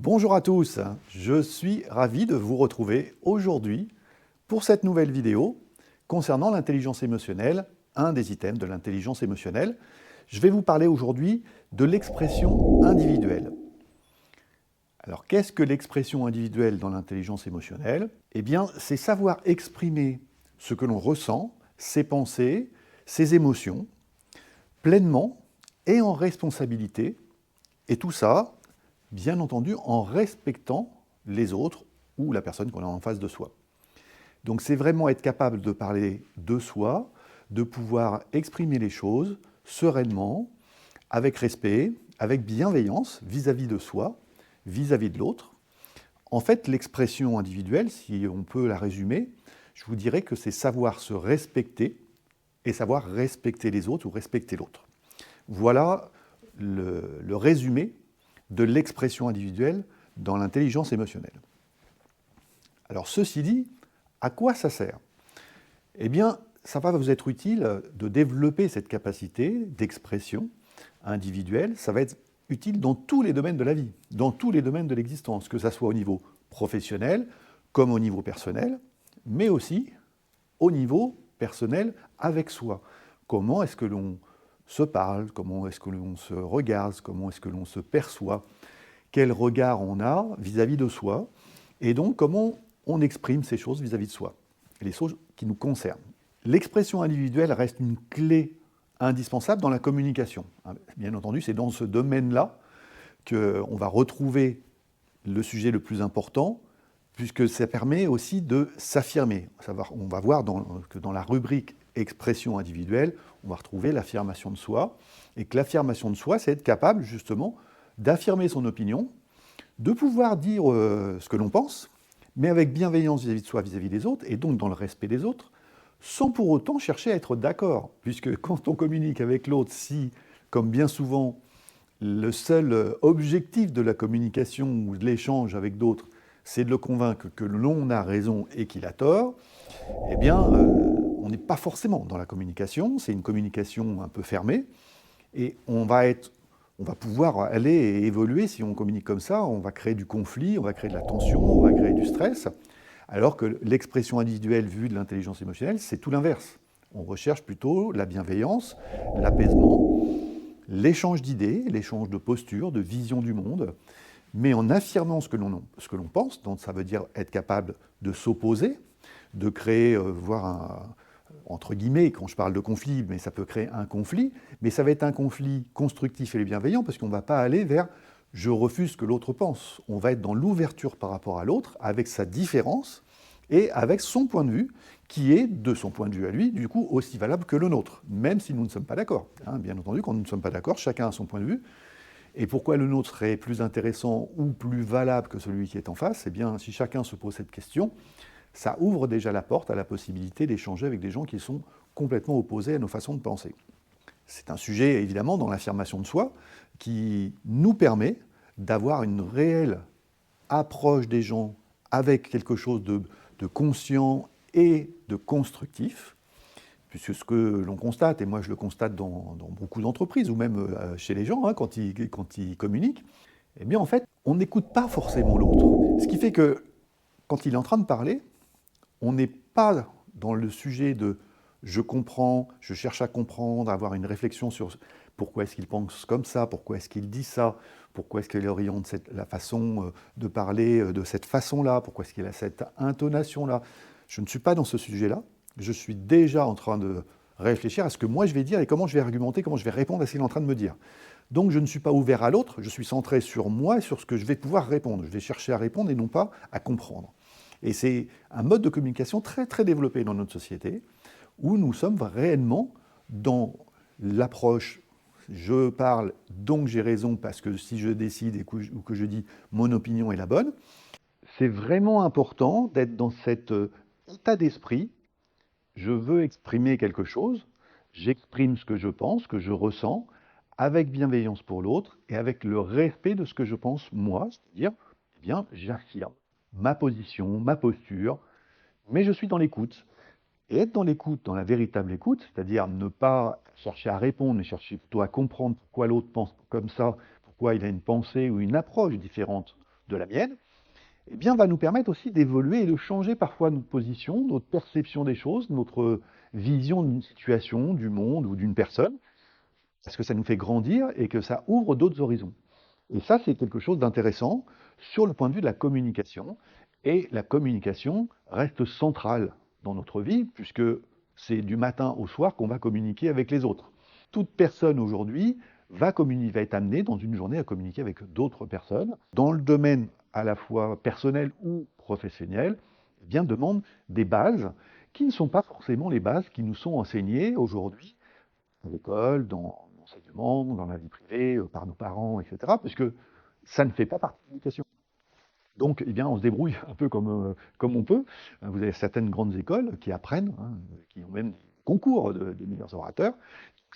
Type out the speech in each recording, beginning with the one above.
Bonjour à tous, je suis ravi de vous retrouver aujourd'hui pour cette nouvelle vidéo concernant l'intelligence émotionnelle, un des items de l'intelligence émotionnelle. Je vais vous parler aujourd'hui de l'expression individuelle. Alors qu'est-ce que l'expression individuelle dans l'intelligence émotionnelle? Eh bien, c'est savoir exprimer ce que l'on ressent, ses pensées, ses émotions, pleinement et en responsabilité, et tout ça bien entendu en respectant les autres ou la personne qu'on a en face de soi. Donc c'est vraiment être capable de parler de soi, de pouvoir exprimer les choses sereinement, avec respect, avec bienveillance vis-à-vis de soi, vis-à-vis de l'autre. En fait, l'expression individuelle, si on peut la résumer, je vous dirais que c'est savoir se respecter et savoir respecter les autres ou respecter l'autre. Voilà le résumé de l'expression individuelle dans l'intelligence émotionnelle. Alors ceci dit, à quoi ça sert? Eh bien, ça va vous être utile de développer cette capacité d'expression individuelle. Ça va être utile dans tous les domaines de la vie, dans tous les domaines de l'existence, que ça soit au niveau professionnel comme au niveau personnel, mais aussi au niveau personnel avec soi. Comment est-ce que l'on se parle, comment est-ce que l'on se regarde, comment est-ce que l'on se perçoit, quel regard on a vis-à-vis de soi, et donc comment on exprime ces choses vis-à-vis de soi, les choses qui nous concernent. L'expression individuelle reste une clé indispensable dans la communication. Bien entendu, c'est dans ce domaine-là qu'on va retrouver le sujet le plus important, puisque ça permet aussi de s'affirmer. On va voir que dans la rubrique expression individuelle, on va retrouver l'affirmation de soi, et que l'affirmation de soi, c'est être capable justement d'affirmer son opinion, de pouvoir dire ce que l'on pense, mais avec bienveillance vis-à-vis de soi, vis-à-vis des autres, et donc dans le respect des autres, sans pour autant chercher à être d'accord, puisque quand on communique avec l'autre, si, comme bien souvent, le seul objectif de la communication ou de l'échange avec d'autres, c'est de le convaincre que l'on a raison et qu'il a tort, eh bien, on n'est pas forcément dans la communication, c'est une communication un peu fermée, et on va pouvoir aller et évoluer si on communique comme ça, on va créer du conflit, on va créer de la tension, on va créer du stress, alors que l'expression individuelle vue de l'intelligence émotionnelle, c'est tout l'inverse. On recherche plutôt la bienveillance, l'apaisement, l'échange d'idées, l'échange de postures, de visions du monde, mais en affirmant ce que l'on pense, donc ça veut dire être capable de s'opposer, de créer, entre guillemets, quand je parle de conflit, mais ça peut créer un conflit, mais ça va être un conflit constructif et bienveillant, parce qu'on ne va pas aller vers « je refuse ce que l'autre pense ». On va être dans l'ouverture par rapport à l'autre, avec sa différence, et avec son point de vue, qui est, de son point de vue à lui, du coup, aussi valable que le nôtre, même si nous ne sommes pas d'accord. Bien entendu, quand nous ne sommes pas d'accord, chacun a son point de vue, et pourquoi le nôtre serait plus intéressant ou plus valable que celui qui est en face? Eh bien, si chacun se pose cette question, ça ouvre déjà la porte à la possibilité d'échanger avec des gens qui sont complètement opposés à nos façons de penser. C'est un sujet, évidemment, dans l'affirmation de soi, qui nous permet d'avoir une réelle approche des gens avec quelque chose de conscient et de constructif, puisque ce que l'on constate, et moi je le constate dans beaucoup d'entreprises, ou même chez les gens, quand ils communiquent, eh bien en fait, on n'écoute pas forcément l'autre. Ce qui fait que, quand il est en train de parler, on n'est pas dans le sujet de je comprends, je cherche à comprendre, à avoir une réflexion sur pourquoi est-ce qu'il pense comme ça, pourquoi est-ce qu'il dit ça, pourquoi est-ce qu'il oriente la façon de parler de cette façon-là, pourquoi est-ce qu'il a cette intonation-là. Je ne suis pas dans ce sujet-là, je suis déjà en train de réfléchir à ce que moi je vais dire et comment je vais argumenter, comment je vais répondre à ce qu'il est en train de me dire. Donc je ne suis pas ouvert à l'autre, je suis centré sur moi et sur ce que je vais pouvoir répondre. Je vais chercher à répondre et non pas à comprendre. Et c'est un mode de communication très très développé dans notre société, où nous sommes réellement dans l'approche « je parle, donc j'ai raison, parce que si je décide ou que je dis mon opinion est la bonne ». C'est vraiment important d'être dans cet état d'esprit « je veux exprimer quelque chose, j'exprime ce que je pense, ce que je ressens, avec bienveillance pour l'autre et avec le respect de ce que je pense moi, c'est-à-dire, eh bien, j'affirme ma position, ma posture, mais je suis dans l'écoute. » Et être dans l'écoute, dans la véritable écoute, c'est-à-dire ne pas chercher à répondre, mais chercher plutôt à comprendre pourquoi l'autre pense comme ça, pourquoi il a une pensée ou une approche différente de la mienne, eh bien, va nous permettre aussi d'évoluer et de changer parfois notre position, notre perception des choses, notre vision d'une situation, du monde ou d'une personne, parce que ça nous fait grandir et que ça ouvre d'autres horizons. Et ça, c'est quelque chose d'intéressant sur le point de vue de la communication. Et la communication reste centrale dans notre vie, puisque c'est du matin au soir qu'on va communiquer avec les autres. Toute personne aujourd'hui va être amenée dans une journée à communiquer avec d'autres personnes. Dans le domaine à la fois personnel ou professionnel, eh bien, demande des bases qui ne sont pas forcément les bases qui nous sont enseignées aujourd'hui à l'école, dans l'enseignement, dans la vie privée, par nos parents, etc. Puisque ça ne fait pas partie de l'éducation. Donc, eh bien, on se débrouille un peu comme on peut. Vous avez certaines grandes écoles qui apprennent, hein, qui ont même des concours des meilleurs orateurs.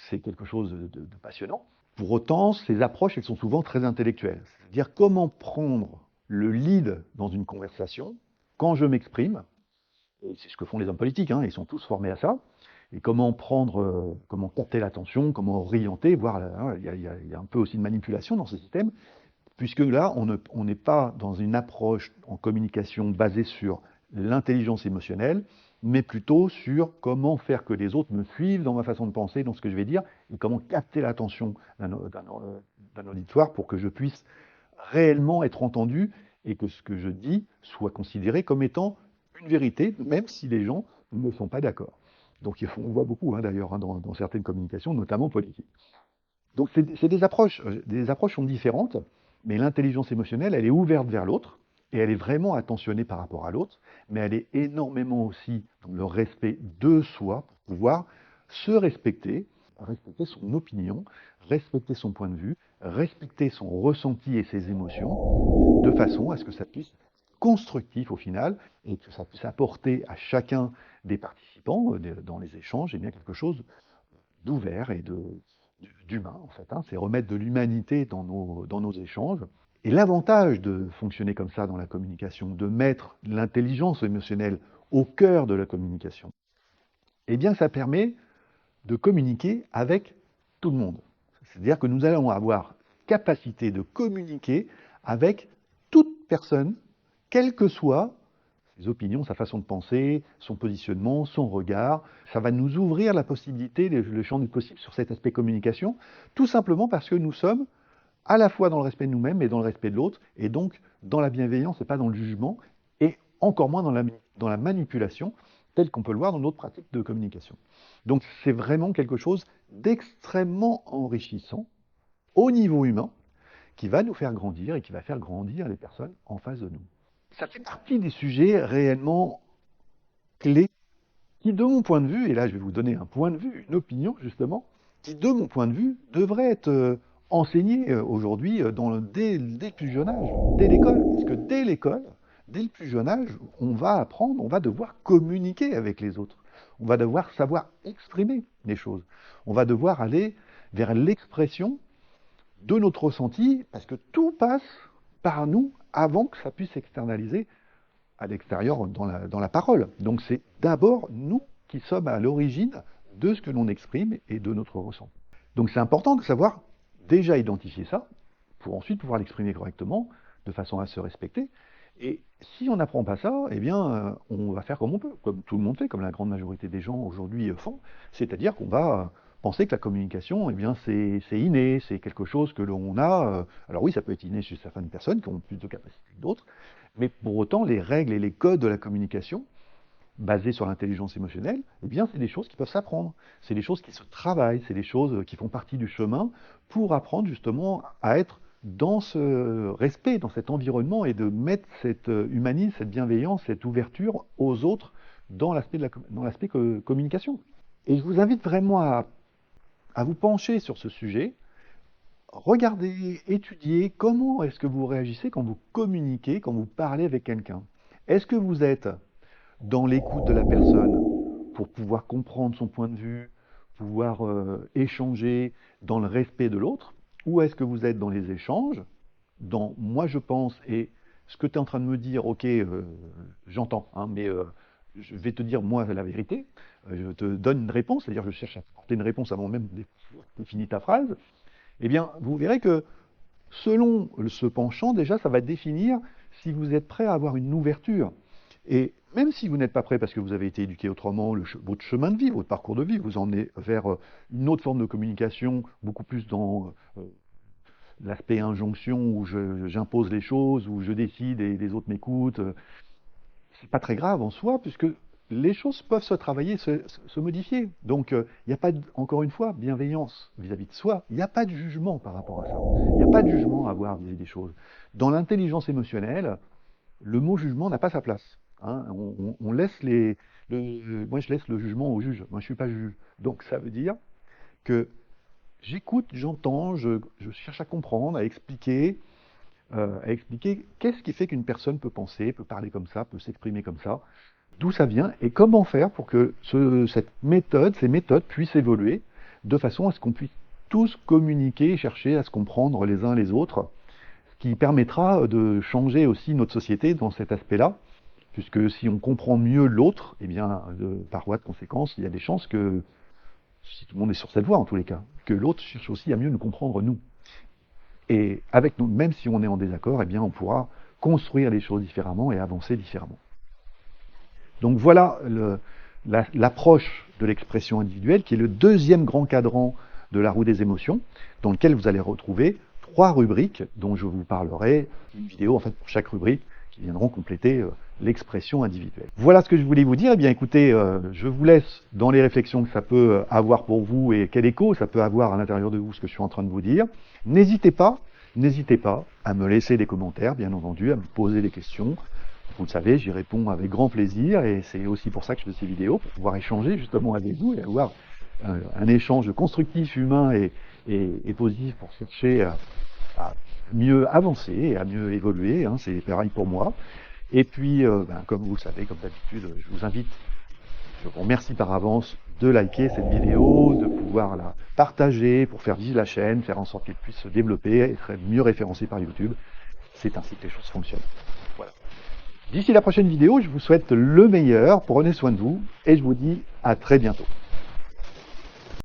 C'est quelque chose de passionnant. Pour autant, ces approches, elles sont souvent très intellectuelles. C'est-à-dire comment prendre le lead dans une conversation quand je m'exprime, et c'est ce que font les hommes politiques, hein, ils sont tous formés à ça, et comment comment capter l'attention, comment orienter, voire hein, il y a un peu aussi de manipulation dans ce système, puisque là, on n'est pas dans une approche en communication basée sur l'intelligence émotionnelle, mais plutôt sur comment faire que les autres me suivent dans ma façon de penser, dans ce que je vais dire, et comment capter l'attention d'un auditoire pour que je puisse réellement être entendu et que ce que je dis soit considéré comme étant une vérité, même si les gens ne sont pas d'accord. Donc on voit beaucoup hein, d'ailleurs hein, dans certaines communications, notamment politiques. Donc c'est des approches sont différentes, mais l'intelligence émotionnelle, elle est ouverte vers l'autre, et elle est vraiment attentionnée par rapport à l'autre, mais elle est énormément aussi dans le respect de soi, pour pouvoir se respecter son opinion, respecter son point de vue, respecter son ressenti et ses émotions, de façon à ce que ça puisse être constructif au final, et que ça puisse apporter à chacun des participants dans les échanges, et bien quelque chose d'ouvert et d'humain, en fait. Hein. C'est remettre de l'humanité dans nos échanges. Et l'avantage de fonctionner comme ça dans la communication, de mettre l'intelligence émotionnelle au cœur de la communication, eh bien, ça permet de communiquer avec tout le monde. C'est-à-dire que nous allons avoir capacité de communiquer avec toute personne, quelle que soit ses opinions, sa façon de penser, son positionnement, son regard. Ça va nous ouvrir la possibilité, le champ du possible sur cet aspect communication, tout simplement parce que nous sommes à la fois dans le respect de nous-mêmes et dans le respect de l'autre, et donc dans la bienveillance et pas dans le jugement, et encore moins dans la manipulation, telle qu'on peut le voir dans d'autres pratiques de communication. Donc c'est vraiment quelque chose d'extrêmement enrichissant au niveau humain, qui va nous faire grandir et qui va faire grandir les personnes en face de nous. Ça fait partie des sujets réellement clés qui, de mon point de vue, et là je vais vous donner un point de vue, une opinion justement, qui, de mon point de vue, devrait être enseigné aujourd'hui dès le plus jeune âge, dès l'école. Parce que dès l'école, dès le plus jeune âge, on va apprendre, on va devoir communiquer avec les autres. On va devoir savoir exprimer les choses. On va devoir aller vers l'expression de notre ressenti, parce que tout passe par nous avant que ça puisse s'externaliser à l'extérieur dans la parole. Donc c'est d'abord nous qui sommes à l'origine de ce que l'on exprime et de notre ressenti. Donc c'est important de savoir déjà identifier ça, pour ensuite pouvoir l'exprimer correctement, de façon à se respecter. Et si on n'apprend pas ça, eh bien, on va faire comme on peut, comme tout le monde fait, comme la grande majorité des gens aujourd'hui font, c'est-à-dire qu'on va penser que la communication, eh bien, c'est inné, c'est quelque chose que l'on a. Alors oui, ça peut être inné chez certaines personnes qui ont plus de capacités que d'autres, mais pour autant, les règles et les codes de la communication, basés sur l'intelligence émotionnelle, eh bien, c'est des choses qui peuvent s'apprendre. C'est des choses qui se travaillent, c'est des choses qui font partie du chemin pour apprendre justement à être dans ce respect, dans cet environnement et de mettre cet humanisme, cette bienveillance, cette ouverture aux autres dans l'aspect communication. Et je vous invite vraiment à vous pencher sur ce sujet. Regardez, étudiez comment est-ce que vous réagissez quand vous communiquez, quand vous parlez avec quelqu'un. Est-ce que vous êtes dans l'écoute de la personne pour pouvoir comprendre son point de vue, pouvoir échanger dans le respect de l'autre, ou est-ce que vous êtes dans les échanges, dans moi je pense et ce que tu es en train de me dire, ok, j'entends, hein, mais je vais te dire moi la vérité, je te donne une réponse, c'est-à-dire je cherche à apporter une réponse avant même de finir ta phrase, eh bien vous verrez que Selon ce penchant, déjà, ça va définir si vous êtes prêt à avoir une ouverture. Et même si vous n'êtes pas prêt parce que vous avez été éduqué autrement, votre chemin de vie, votre parcours de vie vous emmenez vers une autre forme de communication, beaucoup plus dans l'aspect injonction où j'impose les choses, où je décide et les autres m'écoutent. C'est pas très grave en soi, puisque les choses peuvent se travailler, se modifier. Donc, il n'y a pas, encore une fois, bienveillance vis-à-vis de soi. Il n'y a pas de jugement par rapport à ça. Il n'y a pas de jugement à avoir vis-à-vis des choses. Dans l'intelligence émotionnelle, le mot jugement n'a pas sa place. Hein. On laisse moi, je laisse le jugement au juge. Moi, je suis pas juge. Donc, ça veut dire que j'écoute, j'entends, je cherche à comprendre, à expliquer qu'est-ce qui fait qu'une personne peut penser, peut parler comme ça, peut s'exprimer comme ça, d'où ça vient et comment faire pour que ces méthodes puissent évoluer de façon à ce qu'on puisse tous communiquer et chercher à se comprendre les uns les autres, ce qui permettra de changer aussi notre société dans cet aspect-là, puisque si on comprend mieux l'autre, eh bien, par voie de conséquence, il y a des chances que, si tout le monde est sur cette voie en tous les cas, que l'autre cherche aussi à mieux nous comprendre nous. Et avec nous, même si on est en désaccord, eh bien, on pourra construire les choses différemment et avancer différemment. Donc voilà l'approche de l'expression individuelle, qui est le deuxième grand cadran de la roue des émotions, dans lequel vous allez retrouver 3 rubriques dont je vous parlerai, une vidéo en fait pour chaque rubrique, qui viendront compléter l'expression individuelle. Voilà ce que je voulais vous dire. Eh bien écoutez, je vous laisse dans les réflexions que ça peut avoir pour vous et quel écho ça peut avoir à l'intérieur de vous ce que je suis en train de vous dire. N'hésitez pas à me laisser des commentaires, bien entendu, à me poser des questions. Vous le savez, j'y réponds avec grand plaisir et c'est aussi pour ça que je fais ces vidéos, pour pouvoir échanger justement avec vous et avoir un échange constructif, humain et positif pour chercher à mieux avancer et à mieux évoluer. Hein, c'est pareil pour moi. Et puis, comme vous le savez, comme d'habitude, je vous remercie par avance de liker cette vidéo, de pouvoir la partager pour faire vivre la chaîne, faire en sorte qu'elle puisse se développer et être mieux référencée par YouTube. C'est ainsi que les choses fonctionnent. Voilà. D'ici la prochaine vidéo, je vous souhaite le meilleur, prenez soin de vous et je vous dis à très bientôt.